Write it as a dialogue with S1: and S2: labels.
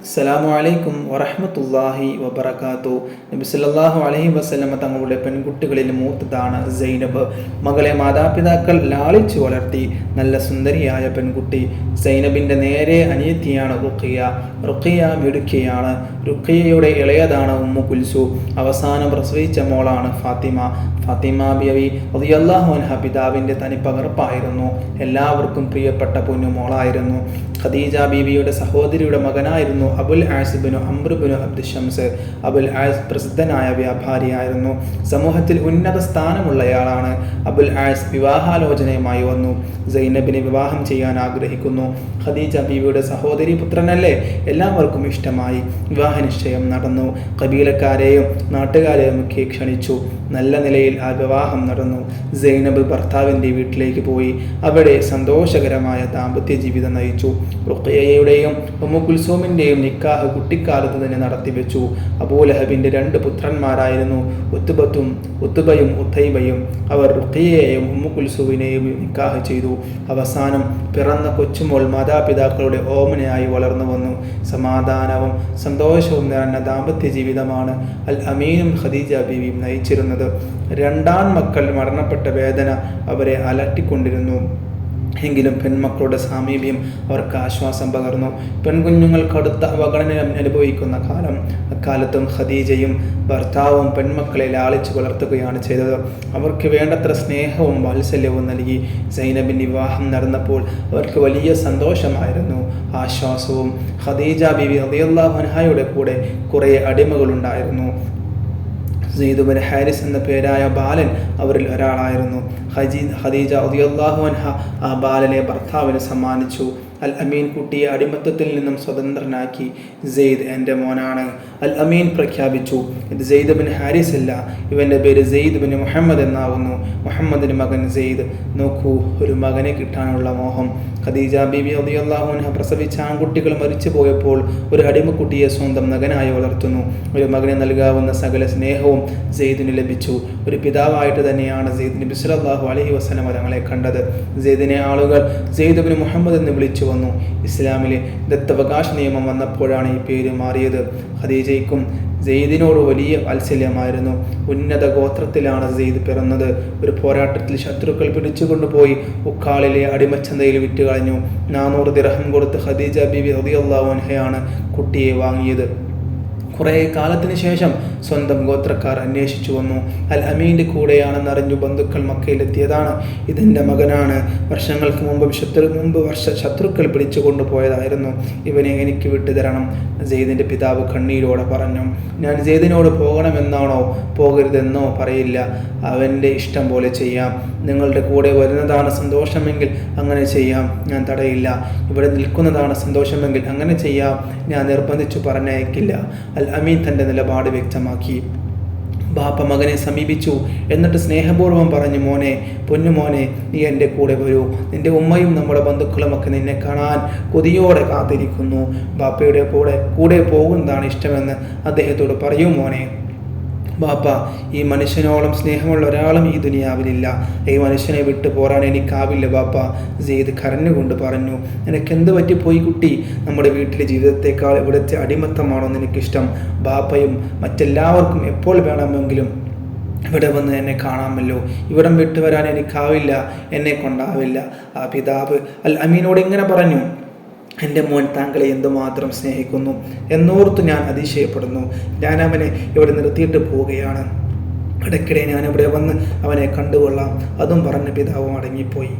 S1: അസ്സലാമു അലൈക്കും വറഹ്മത്തുള്ളാഹി വബറകാതുഹു. നബി സല്ലല്ലാഹു അലൈഹി വസല്ലമ തങ്ങളുടെ പെൺകുട്ടികളിൽ മൂത്തതാണ് സൈനബ്. മകളെ മാതാപിതാക്കൾ ലാളിച്ചു വളർത്തി. നല്ല സുന്ദരിയായ പെൺകുട്ടി. സൈനബിൻ്റെ നേരെ അനിയത്തിയാണ് റുഖിയ. റുഖിയ മിടുക്കിയാണ്. റുഖിയയുടെ ഇളയതാണ് ഉമ്മു കുൽസൂം. അവസാനം പ്രസവിച്ച മോളാണ് ഫാത്തിമ. ഫാത്തിമ ബിവി റളിയല്ലാഹു അൻഹ പിതാവിൻ്റെ തനിപ്പകർപ്പായിരുന്നു. എല്ലാവർക്കും പ്രിയപ്പെട്ട പൊന്നുമോളായിരുന്നു. ഖദീജ ബീവിയുടെ സഹോദരിയുടെ മകനായിരുന്നു അബുൽ ആസ് ഇബ്നു അംർ ഇബ്നു അബ്ദ് ഷംസ്. അബുൽ ആസ് പ്രസിദ്ധനായ വ്യാപാരിയായിരുന്നു. സമൂഹത്തിൽ ഉന്നത സ്ഥാനമുള്ളയാളാണ്. അബുൽ ആസ് വിവാഹാലോചനയുമായി വന്നു. സൈനബിനെ വിവാഹം ചെയ്യാൻ ആഗ്രഹിക്കുന്നു. ഖദീജ ബീവിയുടെ സഹോദരി പുത്രനല്ലേ, എല്ലാവർക്കും ഇഷ്ടമായി. വിവാഹ നിശ്ചയം നടന്നു. കബീലക്കാരെയും നാട്ടുകാരെയും ഒക്കെ ക്ഷണിച്ചു. നല്ല നിലയിൽ ആ വിവാഹം നടന്നു. സൈനബ് ഭർത്താവിൻ്റെ വീട്ടിലേക്ക് പോയി. അവിടെ സന്തോഷകരമായ ദാമ്പത്യ ജീവിതം നയിച്ചു. റുഖിയയുടെയും ഉമ്മു കുൽസൂമിൻ്റെയും നിക്കാഹ് കുട്ടിക്കാലത്ത് തന്നെ നടത്തിവെച്ചു. അബൂലഹബിൻ്റെ 2 പുത്രന്മാരായിരുന്നു ഉത്തുബയും ഉത്തൈബയും. അവർ റുഖിയയെയും ഉമ്മു കുൽസൂമിനെയും നിക്കാഹ് ചെയ്തു. അവസാനം പിറന്ന കൊച്ചുമോൾ മാതാപിതാക്കളുടെ ഓമനയായി വളർന്നു വന്നു. സമാധാനവും സന്തോഷവും നിറഞ്ഞ ദാമ്പത്യ ജീവിതമാണ് അൽ അമീനും ഖദീജ ബീവിയും നയിച്ചിരുന്നത്. 2 മക്കൾ മരണപ്പെട്ട വേദന അവരെ അലട്ടിക്കൊണ്ടിരുന്നു. എങ്കിലും പെൺമക്കളുടെ സാമീപ്യം അവർക്ക് ആശ്വാസം പകർന്നു. പെൺകുഞ്ഞുങ്ങൾ കടുത്ത അവഗണന അനുഭവിക്കുന്ന കാലം. അക്കാലത്തും ഖദീജയും ഭർത്താവും പെൺമക്കളെ ലാളിച്ചു വളർത്തുകയാണ് ചെയ്തത്. അവർക്ക് വേണ്ടത്ര സ്നേഹവും വാത്സല്യവും നൽകി. സൈനബിൻ്റെ വിവാഹം നടന്നപ്പോൾ അവർക്ക് വലിയ സന്തോഷമായിരുന്നു, ആശ്വാസവും. ഖദീജ ബീവി റളിയല്ലാഹു അൻഹയുടെ കൂടെ കുറേ അടിമകളുണ്ടായിരുന്നു. സെയ്ദ് ബിൻ ഹാരിസ് എന്ന പേരായ ബാലൻ അവരിൽ ഒരാളായിരുന്നു. ഖദീജ റളിയല്ലാഹു അൻഹ ആ ബാലനെ ഭർത്താവിന് സമ്മാനിച്ചു. അൽ അമീൻ കുട്ടിയെ അടിമത്തത്തിൽ നിന്നും സ്വതന്ത്രനാക്കി. സെയ്ദ് എൻ്റെ മോനാണ്, അൽ അമീൻ പ്രഖ്യാപിച്ചു. ഇത് സെയ്ദ് ബിൻ ഹാരിസ് അല്ല, ഇവൻ്റെ പേര് സെയ്ദ് ബിൻ മുഹമ്മദ് എന്നാവുന്നു. മുഹമ്മദിന് മകൻ സെയ്ദ്. നോക്കൂ, ഒരു മകനെ കിട്ടാനുള്ള മോഹം. ഖദീജ ബീബി റളിയല്ലാഹു അൻഹ പ്രസവിച്ച ആൺകുട്ടികൾ മരിച്ചു പോയപ്പോൾ ഒരു അടിമക്കുട്ടിയെ സ്വന്തം മകനായി വളർത്തുന്നു. ഒരു മകനെ നൽകാവുന്ന സകല സ്നേഹവും സെയ്ദിന് ലഭിച്ചു. ഒരു പിതാവായിട്ട് തന്നെയാണ് സെയ്ദ് നബി സല്ലല്ലാഹു അലൈഹി വസല്ലം തങ്ങളെ കണ്ടത്. സെയ്ദിനെ ആളുകൾ സെയ്ദ് ബിൻ മുഹമ്മദ് എന്ന് വിളിച്ചു വന്നു. ഇസ്ലാമിലെ ദത്തവകാശ നിയമം വന്നപ്പോഴാണ് ഈ പേര് മാറിയത്. ഖദീജയ്ക്കും സെയ്ദിനോട് വലിയ വാത്സല്യമായിരുന്നു. ഉന്നത ഗോത്രത്തിലാണ് സെയ്ദ് പിറന്നത്. ഒരു പോരാട്ടത്തിൽ ശത്രുക്കൾ പിടിച്ചുകൊണ്ടുപോയി ഉക്കാളിലെ അടിമച്ചന്തയിൽ വിറ്റുകളഞ്ഞു. 400 ദിർഹം കൊടുത്ത് ഖദീജ ബീവി റളിയല്ലാഹു അൻഹയാണ് കുട്ടിയെ വാങ്ങിയത്. കുറേ കാലത്തിന് ശേഷം സ്വന്തം ഗോത്രക്കാർ അന്വേഷിച്ചു വന്നു. അൽ അമീൻ്റെ കൂടെയാണെന്നറിഞ്ഞു ബന്ധുക്കൾ മക്കയിലെത്തിയതാണ്. ഇതെൻ്റെ മകനാണ്. വർഷങ്ങൾക്ക് മുമ്പ് ശത്രുക്കൾ പിടിച്ചു കൊണ്ടുപോയതായിരുന്നു. ഇവനെ എനിക്ക് വിട്ടുതരണം. സെയ്ദിൻ്റെ പിതാവ് കണ്ണീരോടെ പറഞ്ഞു. ഞാൻ സെയ്ദിനോട് പോകണമെന്നാണോ പോകരുതെന്നോ പറയില്ല. അവൻ്റെ ഇഷ്ടം പോലെ ചെയ്യാം. നിങ്ങളുടെ കൂടെ വരുന്നതാണ് സന്തോഷമെങ്കിൽ അങ്ങനെ ചെയ്യാം, ഞാൻ തടയില്ല. ഇവിടെ നിൽക്കുന്നതാണ് സന്തോഷമെങ്കിൽ അങ്ങനെ ചെയ്യാം, ഞാൻ നിർബന്ധിച്ചു പറഞ്ഞയക്കില്ല. അൽ അമീൻ തൻ്റെ നിലപാട് വ്യക്തമാക്കി. ബാപ്പ മകനെ സമീപിച്ചു. എന്നിട്ട് സ്നേഹപൂർവ്വം പറഞ്ഞു, മോനെ, പൊന്നുമോനെ, നീ എൻ്റെ കൂടെ വരൂ. നിൻ്റെ ഉമ്മയും നമ്മുടെ ബന്ധുക്കളുമൊക്കെ നിന്നെ കാണാൻ കൊതിയോടെ കാത്തിരിക്കുന്നു. ബാപ്പയുടെ കൂടെ പോകുന്നതാണ് ഇഷ്ടമെന്ന് അദ്ദേഹത്തോട് പറയൂ മോനെ. ബാപ്പ, ഈ മനുഷ്യനോളം സ്നേഹമുള്ള ഒരാളും ഈ ദുനിയാവിലില്ല. ഈ മനുഷ്യനെ വിട്ടു പോരാൻ എനിക്കാവില്ല ബാപ്പ. സെയ്ദ് കരഞ്ഞുകൊണ്ട് പറഞ്ഞു. നിനക്കെന്ത് പറ്റിപ്പോയി കുട്ടി? നമ്മുടെ വീട്ടിലെ ജീവിതത്തെക്കാൾ ഇവിടുത്തെ അടിമത്തമാണോ നിനക്കിഷ്ടം? ബാപ്പയും മറ്റെല്ലാവർക്കും എപ്പോൾ വേണമെങ്കിലും ഇവിടെ വന്ന് എന്നെ കാണാമല്ലോ. ഇവിടം വിട്ടുവരാൻ എനിക്കാവില്ല, എന്നെ കൊണ്ടാവില്ല. ആ പിതാവ് അൽ അമീനോട് ഇങ്ങനെ പറഞ്ഞു. എൻ്റെ മോൻ താങ്കളെ എന്തുമാത്രം സ്നേഹിക്കുന്നു എന്നോർത്ത് ഞാൻ അതിശയപ്പെടുന്നു. ഞാൻ അവനെ ഇവിടെ നിർത്തിയിട്ട് പോവുകയാണ്. ഇടയ്ക്കിടെ ഞാൻ ഇവിടെ വന്ന് അവനെ കണ്ടുകൊള്ളാം. അതും പറഞ്ഞ് പിതാവ് മടങ്ങിപ്പോയി.